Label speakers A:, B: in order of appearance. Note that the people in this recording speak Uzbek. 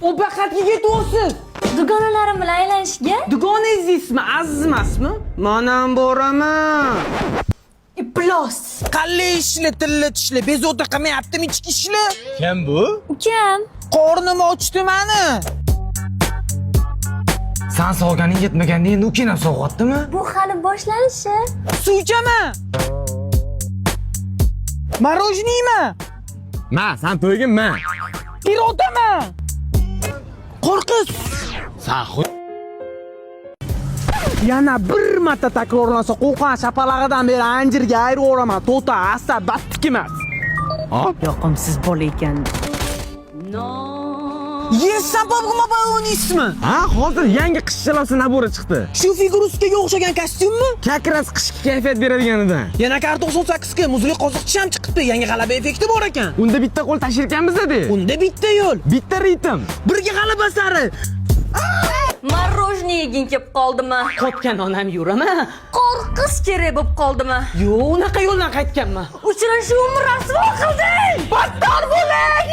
A: O bakatga ketyapsiz.
B: Dugonalarim bilan aylanishga.
A: Dugonangiz ismi Aziz emasmi? Manam boraman.
B: Iplos.
A: Qalay ishli, tilla tishli, bezovta qilmayaptimi ichki ishli?
C: Kim bu?
B: Ukam.
A: Qornim ochdi meni.
C: Sen sog'ganing yetmaganda endi u ham sog'yaptimi?
B: Bu hali boshlanishi.
A: Suv ichaman. Marojniymi?
C: Ma, sen to'yginma.
A: Pirotaman. Qo'rqiz.
C: Sen
A: Yana bir marta takrorlansa qo'qon shapalag'idan beri anjirga ayiraman. To'ta asab battik emas. Yoqimsiz bola ekan. Yesam popg'uma uni ismi.
C: Ha, hozir yangi qishchalosi nabora chiqdi.
A: Shu figuruskaga o'xshagan kostyummi?
C: Kakras qishki kayfiyat beradiganidan.
A: Yana kar 98 ga muzli qoziqchi ham chiqibdi. Yangi g'alaba effekti bor ekan.
C: Unda bitta qo'l tashirkanmiz-da.
A: Unda bitta yo'l,
C: Bitta ritm.
A: birga g'alaba sari.
B: Marojniy yeging kelib qoldimi?
A: Qotgan onam yuraman.
B: Qo'rqish kerak bo'lib qoldimi?
A: Yo'q, unaqa yo'ldan qaytganman.
B: Uchrashuvimni rasvo qilding.
A: Battar bo'ling!